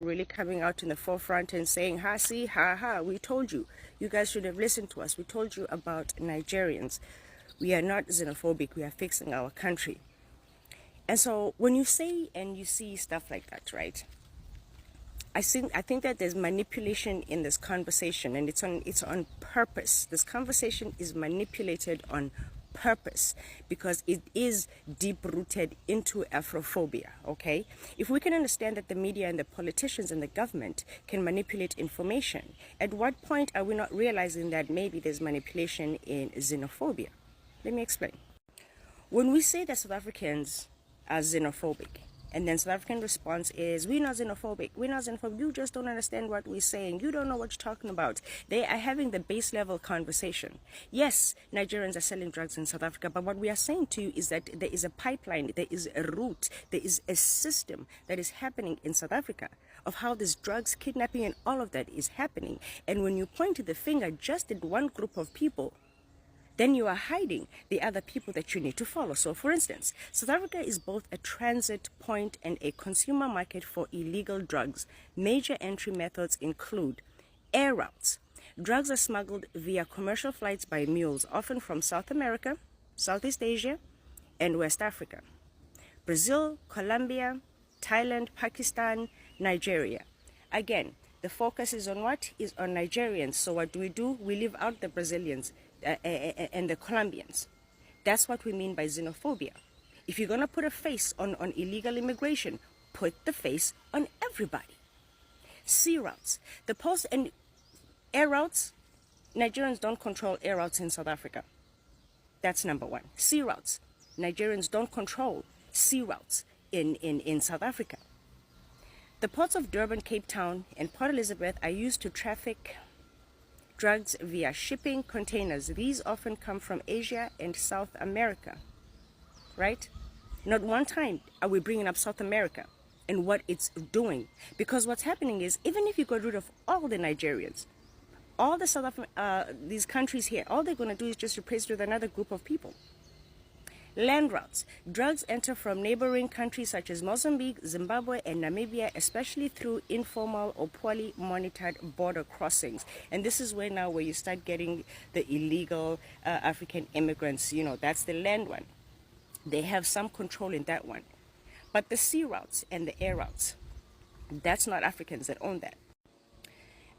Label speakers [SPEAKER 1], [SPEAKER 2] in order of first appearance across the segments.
[SPEAKER 1] really coming out in the forefront and saying, ha, see, ha, ha, we told you. You guys should have listened to us. We told you about Nigerians. We are not xenophobic. We are fixing our country. And so when you say and you see stuff like that, right? I think that there's manipulation in this conversation, and it's on purpose. This conversation is manipulated on purpose because it is deep rooted into Afrophobia. Okay, if we can understand that the media and the politicians and the government can manipulate information, at what point are we not realizing that maybe there's manipulation in xenophobia? Let me explain. When we say that South Africans are xenophobic, and then South African response is, we're not xenophobic. We're not xenophobic. You just don't understand what we're saying. You don't know what you're talking about. They are having the base level conversation. Yes, Nigerians are selling drugs in South Africa, but what we are saying to you is that there is a pipeline, there is a route, there is a system that is happening in South Africa of how this drugs, kidnapping, and all of that is happening. And when you point the finger just at one group of people, then you are hiding the other people that you need to follow. So for instance, South Africa is both a transit point and a consumer market for illegal drugs. Major entry methods include air routes. Drugs are smuggled via commercial flights by mules, often from South America, Southeast Asia, and West Africa. Brazil, Colombia, Thailand, Pakistan, Nigeria. Again, the focus is on what? Is on Nigerians. So what do? We leave out the Brazilians and the Colombians. That's what we mean by xenophobia. If you're going to put a face on illegal immigration, put the face on everybody. Sea routes. The post and air routes, Nigerians don't control air routes in South Africa. That's number one. Sea routes. Nigerians don't control sea routes in South Africa. The ports of Durban, Cape Town, and Port Elizabeth are used to traffic drugs via shipping containers. These often come from Asia and South America, right? Not one time are we bringing up South America and what it's doing. Because what's happening is, even if you got rid of all the Nigerians, all the these countries here, all they're going to do is just replace it with another group of people. Land routes. Drugs enter from neighboring countries such as Mozambique, Zimbabwe, and Namibia, especially through informal or poorly monitored border crossings. And this is where you start getting the illegal African immigrants. You know, that's the land one. They have some control in that one. But the sea routes and the air routes, that's not Africans that own that.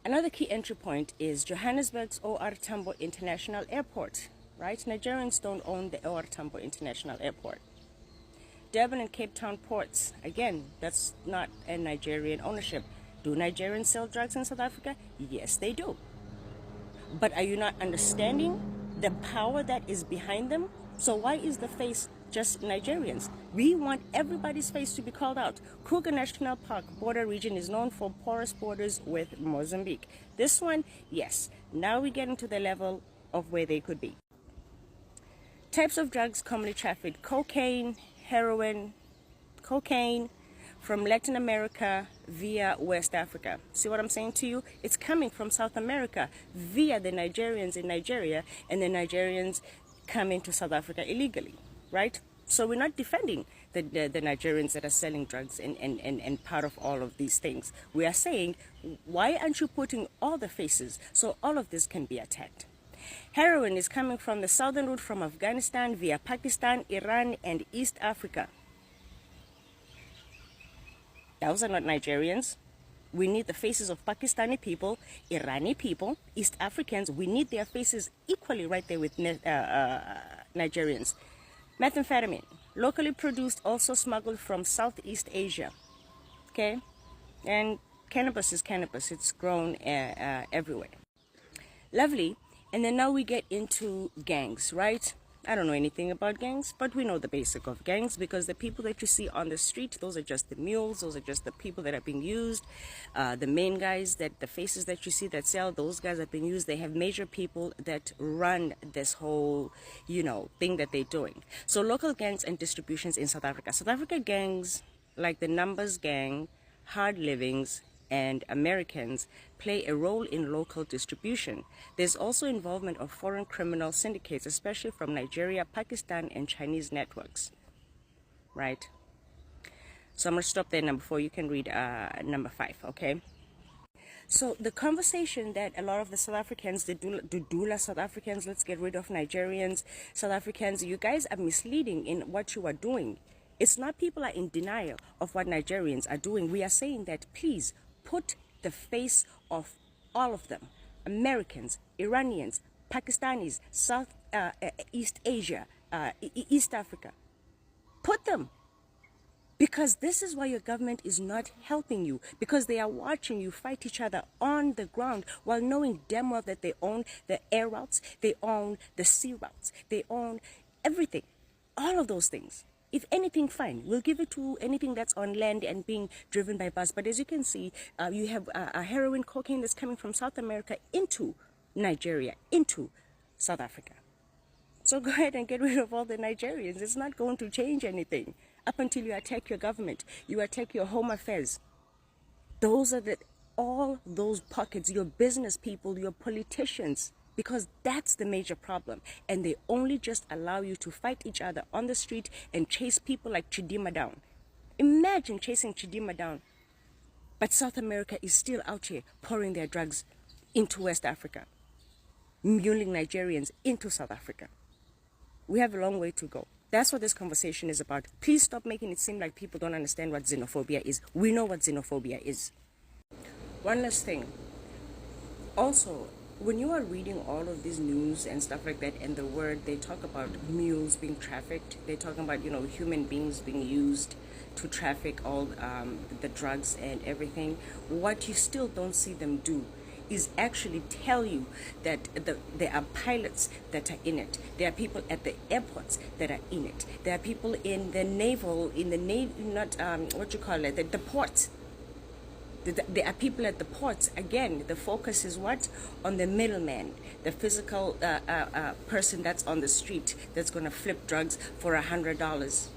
[SPEAKER 1] Another key entry point is Johannesburg's O.R. Tambo International Airport. Right? Nigerians don't own the O.R. Tambo International Airport. Durban and Cape Town ports, again, that's not a Nigerian ownership. Do Nigerians sell drugs in South Africa? Yes, they do. But are you not understanding the power that is behind them? So why is the face just Nigerians? We want everybody's face to be called out. Kruger National Park border region is known for porous borders with Mozambique. This one, yes, now we get into the level of where they could be. Types of drugs commonly trafficked: cocaine, heroin, cocaine from Latin America via West Africa. See what I'm saying to you? It's coming from South America via the Nigerians in Nigeria, and the Nigerians come into South Africa illegally, right? So we're not defending the Nigerians that are selling drugs and part of all of these things. We are saying, why aren't you putting all the faces so all of this can be attacked? Heroin is coming from the southern route from Afghanistan via Pakistan, Iran, and East Africa. Those are not Nigerians. We need the faces of Pakistani people, Irani people, East Africans. We need their faces equally right there with Nigerians. Methamphetamine, locally produced, also smuggled from Southeast Asia. Okay? And cannabis is cannabis. It's grown everywhere. Lovely. And then now we get into gangs, right? I don't know anything about gangs, but we know the basic of gangs, because the people that you see on the street, those are just the mules, those are just the people that are being used. The main guys, the faces that you see that sell, those guys are being used. They have major people that run this whole, thing that they're doing. So local gangs and distributions in South Africa. South Africa gangs, like the Numbers Gang, Hard Livings, and Americans, play a role in local distribution. There's also involvement of foreign criminal syndicates, especially from Nigeria, Pakistan, and Chinese networks, right? So I'm going to stop there, number 4. You can read number 5, okay? So the conversation that a lot of the South Africans, the Dudula South Africans, let's get rid of Nigerians, South Africans, you guys are misleading in what you are doing. It's not people are in denial of what Nigerians are doing. We are saying that please put the face of all of them. Americans, Iranians, Pakistanis, East Asia, East Africa. Put them. Because this is why your government is not helping you. Because they are watching you fight each other on the ground while knowing damn well that they own the air routes, they own the sea routes, they own everything. All of those things. If anything, fine. We'll give it to anything that's on land and being driven by bus. But as you can see, you have a heroin, cocaine that's coming from South America into Nigeria, into South Africa. So go ahead and get rid of all the Nigerians. It's not going to change anything. Up until you attack your government, you attack your home affairs. Those are all those pockets, your business people, your politicians, because that's the major problem. And they only just allow you to fight each other on the street and chase people like Chidima down. Imagine chasing Chidima down. But South America is still out here pouring their drugs into West Africa, muling Nigerians into South Africa. We have a long way to go. That's what this conversation is about. Please stop making it seem like people don't understand what xenophobia is. We know what xenophobia is. One last thing. Also, when you are reading all of these news and stuff like that, and the word, they talk about mules being trafficked. They're talking about, human beings being used to traffic all the drugs and everything. What you still don't see them do is actually tell you that there are pilots that are in it. There are people at the airports that are in it. There are people in the the ports. There are people at the ports. Again, the focus is what? On the middleman, the physical person that's on the street that's going to flip drugs for $100.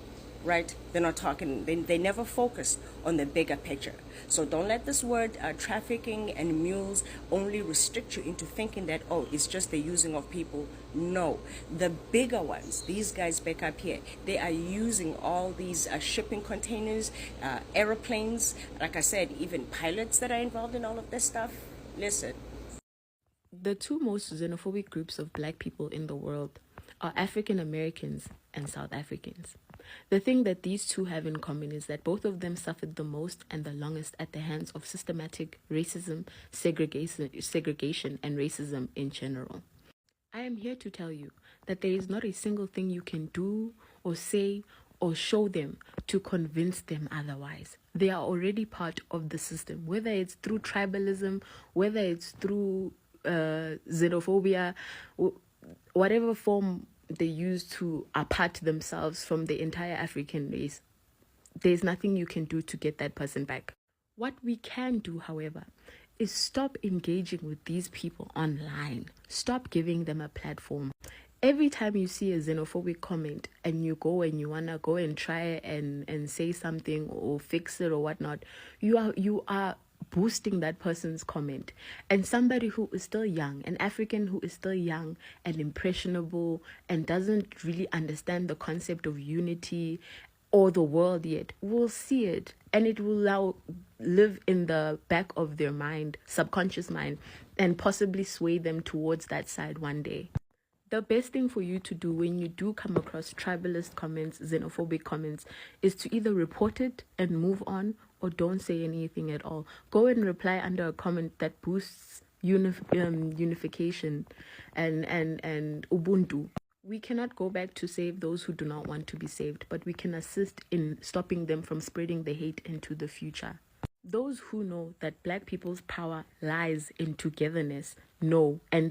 [SPEAKER 1] Right? They're not talking, they never focus on the bigger picture. So don't let this word trafficking and mules only restrict you into thinking that, oh, it's just the using of people. No, the bigger ones, these guys back up here, they are using all these shipping containers, airplanes, like I said, even pilots that are involved in all of this stuff. Listen.
[SPEAKER 2] The two most xenophobic groups of black people in the world are African Americans and South Africans. The thing that these two have in common is that both of them suffered the most and the longest at the hands of systematic racism, segregation, and racism in general. I am here to tell you that there is not a single thing you can do or say or show them to convince them otherwise. They are already part of the system, whether it's through tribalism, whether it's through xenophobia, whatever form they use to apart themselves from the entire African race. There's nothing you can do to get that person back. What we can do, however, is stop engaging with these people online. Stop giving them a platform. Every time you see a xenophobic comment and you go and you want to go and try and say something or fix it or whatnot, you are boosting that person's comment. And somebody who is still young, an African who is still young and impressionable and doesn't really understand the concept of unity or the world yet, will see it, and it will now live in the back of their mind, subconscious mind, and possibly sway them towards that side one day. The best thing for you to do when you do come across tribalist comments, xenophobic comments, is to either report it and move on, or don't say anything at all. Go and reply under a comment that boosts unification and Ubuntu. We cannot go back to save those who do not want to be saved, but we can assist in stopping them from spreading the hate into the future. Those who know that black people's power lies in togetherness know, and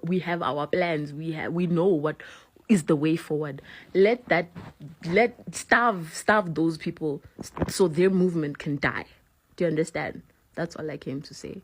[SPEAKER 2] we have our plans. We know what is the way forward. Let starve those people so their movement can die. Do you understand? That's all I came to say.